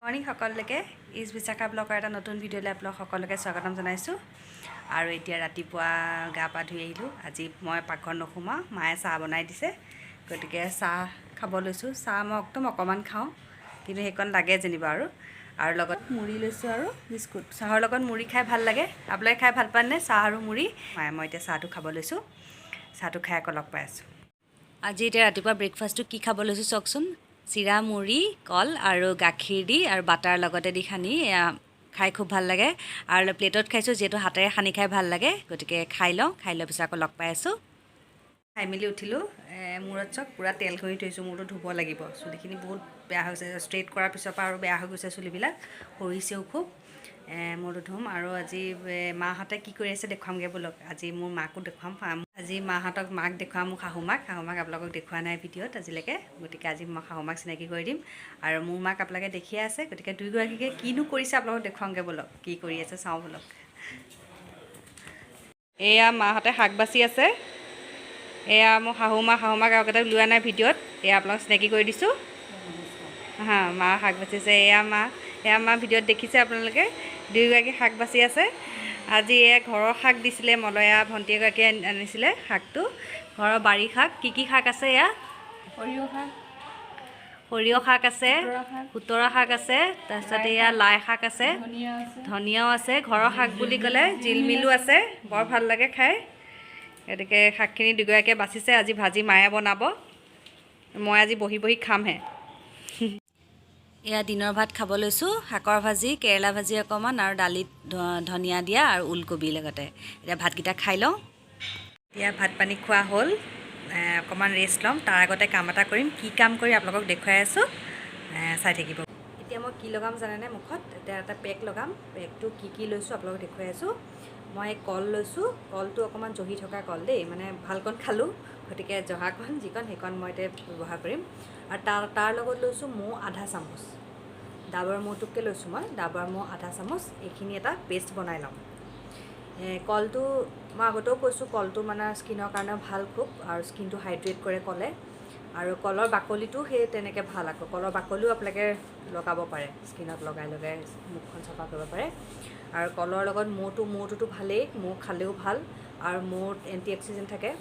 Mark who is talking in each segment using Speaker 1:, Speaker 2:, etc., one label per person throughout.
Speaker 1: Morning সকলোকে is Bishakha ব্লগৰ এটা নতুন ভিডিঅ'লৈ আপোনালোক সকলোকে স্বাগতম জনাইছোঁ। আৰু এতিয়া ৰাতিপুৱা গা পা ধুই আহিলোঁ। আজি মই পাকঘৰত নোসোমাওঁ, মায়ে চাহ বনাই দিছে, গতিকে চাহ খাব লৈছোঁ। চাহ মই একদম অকণমান খাওঁ, কিন্তু সেইকণ লাগে যেনিবা। আৰু লগত মুড়ি লৈছোঁ আৰু বিস্কুট। চাহৰ লগত মুড়ি খাই ভাল লাগে। আপোনালোকে খাই ভাল পায়নে চাহ আৰু মুড়ি? মই এতিয়া চাহটো খাব লৈছোঁ। চাহটো খাই আকৌ লগ পাই আছোঁ। আজি এতিয়া ৰাতিপুৱা ব্ৰেকফাষ্টটো কি খাব লৈছোঁ চাওকচোন। চিৰা, মুড়ি, কল আৰু গাখীৰ দি আৰু বাটাৰ লগতে দি সানি খাই খুব ভাল লাগে। আৰু প্লেটত খাইছোঁ, যিহেতু হাতেৰে সানি খাই ভাল লাগে, গতিকে খাই লওঁ। খাই লোৱাৰ পিছত আকৌ লগ পাই আছোঁ। খাই মেলি উঠিলোঁ। মূৰত চাওক পূৰা তেল ঘঁহি থৈছোঁ, মূৰটো ধুব লাগিব। চুলিখিনি বহুত বেয়া হৈছে, ষ্ট্ৰেইট কৰাৰ পিছৰ পৰা আৰু বেয়া হৈ গৈছে চুলিবিলাক, সৰিছেও খুব। মূৰটো ধুম। আৰু আজি মাহঁতে কি কৰি আছে দেখুৱামগৈ ব'লক। আজি মোৰ মাকো দেখুৱাম। আজি মাক দেখুৱাম, মোৰ শাহুমাক আপোনালোকক দেখুওৱা নাই ভিডিঅ'ত আজিলৈকে, গতিকে আজি মই শাহুমাক চিনাকি কৰি দিম। আৰু মোৰ মাক আপোনালোকে দেখিয়ে আছে, গতিকে দুয়োগৰাকীকে কিনো কৰিছে আপোনালোকক দেখুৱামগৈ ব'লক। কি কৰি আছে চাওঁ ব'লক। এয়া মাহঁতে শাক বাচি আছে। এয়া মোৰ শাহুমাক আগতে ওলোৱা নাই ভিডিঅ'ত, এয়া আপোনালোকক চিনাকি কৰি দিছোঁ। মা শাক বাচিছে। এয়া মা ভিডিঅ'ত দেখিছে আপোনালোকে, দুয়োগৰাকী শাক বাচি আছে। আজি এয়া ঘৰৰ শাক দিছিলে, মলয়া ভণ্টি এগৰাকীয়ে আনিছিলে শাকটো, ঘৰৰ বাৰী শাক। কি শাক আছে? এয়া সৰিয়হ শাক আছে, খুতৰা শাক আছে, তাৰপিছতে এয়া লাই শাক আছে, ধনিয়াও আছে। ঘৰৰ শাক বুলি ক'লে জিলমিলো আছে, বৰ ভাল লাগে খাই। গতিকে শাকখিনি দুগৰাকীয়ে বাচিছে। আজি ভাজি মায়ে বনাব, মই আজি বহি বহি খামহে। এয়া দিনৰ ভাত খাব লৈছোঁ। শাকৰ ভাজি, কেৰেলা ভাজি অকণমান, আৰু দালিত ধনিয়া দিয়া আৰু ওলকবি লগতে। এতিয়া ভাতকেইটা খাই লওঁ। এতিয়া ভাত পানী খোৱা হ'ল, অকণমান ৰেষ্ট ল'ম। তাৰ আগতে কাম এটা কৰিম। কি কাম কৰি আপোনালোকক দেখুৱাই আছোঁ, চাই থাকিব। এতিয়া মই কি লগাম জানেনে মুখত? এতিয়া এটা পেক লগাম। পেকটো কি লৈছোঁ আপোনালোকক দেখুৱাই আছোঁ। মই কল লৈছোঁ। কলটো অকণমান জহি থকা কল দেই, মানে ভালকণ খালোঁ, গতিকে জহাকণ যিকণ সেইকণ মই এতিয়া ব্যৱহাৰ কৰিম। আৰু তাৰ লগত লৈছোঁ মৌ আধা চামুচ। ডাবৰ মৌটোকে লৈছোঁ মই, ডাবৰ মৌ আধা চামুচ। এইখিনি এটা পেষ্ট বনাই ল'ম। কলটো মই আগতেও কৈছোঁ, কলটো মানে স্কিনৰ কাৰণেও ভাল খুব, আৰু স্কিনটো হাইড্ৰেট কৰে কলে। আৰু কলৰ বাকলিটো সেই তেনেকৈ ভাল। আকৌ কলৰ বাকলিও আপোনালোকে লগাব পাৰে, স্কিনত লগাই মুখখন চাফা কৰিব পাৰে। আৰু কলৰ লগত মৌটোতো ভালেই, মৌ খালেও ভাল, আৰু মৌত এণ্টি অক্সিডেণ্ট থাকে।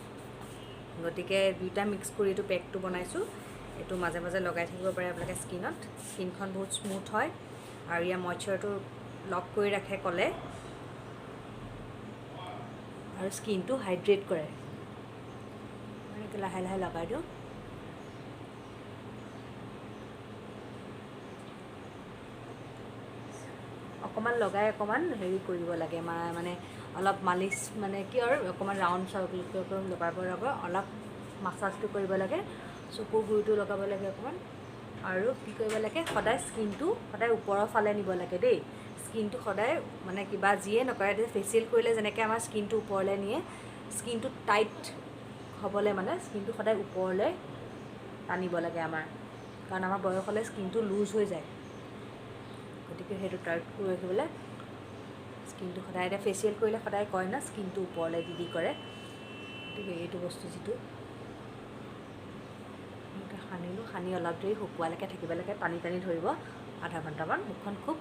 Speaker 1: গতিকে দুইটা মিক্স কৰি এইটো পেকটো বনাইছোঁ। এইটো মাজে মাজে লগাই থাকিব পাৰে আপোনালোকে স্কিনত। স্কিনখন বহুত স্মুথ হয়, আৰু ইয়াৰ মইশ্চাৰটো লক কৰি ৰাখে কলে, আৰু স্কিনটো হাইড্ৰেট কৰে। এনেকৈ লাহে লাহে লগাই দিওঁ। অকণমান লগাই অকণমান হেৰি কৰিব লাগে, মানে অলপ মালিচ, মানে কি আৰু অকণমান ৰাউণ্ড চাৰ্কুল লগাব লাগে, অলপ মাছাজটো কৰিব লাগে। চকুৰ গুৰিটো লগাব লাগে অকণমান। আৰু কি কৰিব লাগে, সদায় স্কিনটো সদায় ওপৰৰ ফালে নিব লাগে দেই। স্কিনটো সদায় মানে কিবা যিয়ে নকৰে, ফেচিয়েল কৰিলে যেনেকৈ আমাৰ স্কিনটো ওপৰলৈ নিয়ে, স্কিনটো টাইট হ'বলৈ মানে স্কিনটো সদায় ওপৰলৈ টানিব লাগে আমাৰ, কাৰণ আমাৰ বয়স হ'লে স্কিনটো লুজ হৈ যায়। গতিকে সেইটো টাইট কৰি ৰাখিবলৈ স্কিনটো সদায়, এতিয়া ফেচিয়েল কৰিলে সদায় কয় ন, স্কিনটো ওপৰলৈ দি কৰে। গতিকে এইটো বস্তু যিটো সানিলোঁ, সানি অলপ দেৰি শুকুৱালৈকে থাকিব লাগে। টানি ধৰিব আধা ঘণ্টামান। মুখখন খুব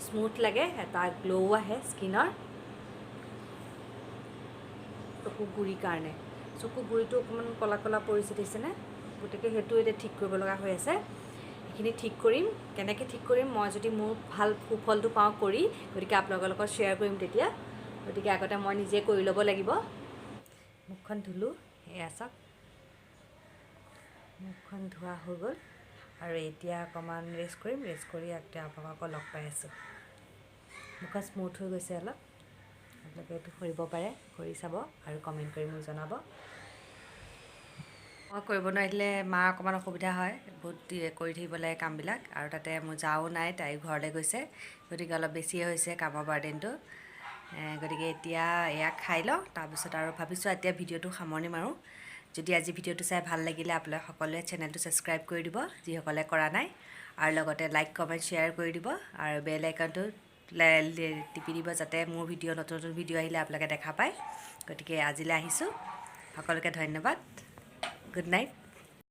Speaker 1: স্মুথ লাগে, এটা গ্ল' আহে স্কিনৰ। চকু গুৰিৰ কাৰণে, চকু গুৰিটো অকণমান ক'লা পৰিছে দেখিছেনে? গতিকে সেইটো এতিয়া ঠিক কৰিব লগা হৈ আছে। এইখিনি ঠিক কৰিম। কেনেকৈ ঠিক কৰিম, মই যদি মোৰ ভাল সুফলটো পাওঁ কৰি, গতিকে আপোনালোকৰ লগত শ্বেয়াৰ কৰিম তেতিয়া। গতিকে আগতে মই নিজে কৰি ল'ব লাগিব। মুখখন ধুলোঁ, এয়া চাওক মুখখন ধোৱা হৈ গ'ল। আৰু এতিয়া অকণমান ৰেষ্ট কৰিম। ৰেষ্ট কৰি আপোনালোকক লগ পাই আছোঁ। মুখখন স্মুথ হৈ গৈছে অলপ। আপোনালোকে এইটো কৰিব পাৰে, কৰি চাব আৰু কমেণ্ট কৰি মোক জনাব। মই কৰিব নোৱাৰিলে মাৰ অকণমান অসুবিধা হয়, বহুত কৰি থাকিব লাগে কামবিলাক। আৰু তাতে মোৰ যাও নাই, তাইৰ ঘৰলৈ গৈছে, গতিকে অলপ বেছিয়ে হৈছে কামৰ বাৰ্ডেনটো। গতিকে এতিয়া এয়া খাই লওঁ, তাৰপিছত আৰু ভাবিছোঁ এতিয়া ভিডিঅ'টো সামৰণি মাৰোঁ। যদি আজি ভিডিঅ'টো চাই ভাল লাগিলে আপোনালোকে সকলোৱে চেনেলটো ছাবস্ক্ৰাইব কৰি দিব, যিসকলে কৰা নাই, আৰু লগতে লাইক কমেণ্ট শ্বেয়াৰ কৰি দিব, আৰু বেল আইকনটো টিপি দিব, যাতে মোৰ নতুন ভিডিঅ' আহিলে আপোনালোকে দেখা পায়। গতিকে আজিলৈ আহিছোঁ, সকলোকে ধন্যবাদ। Good night.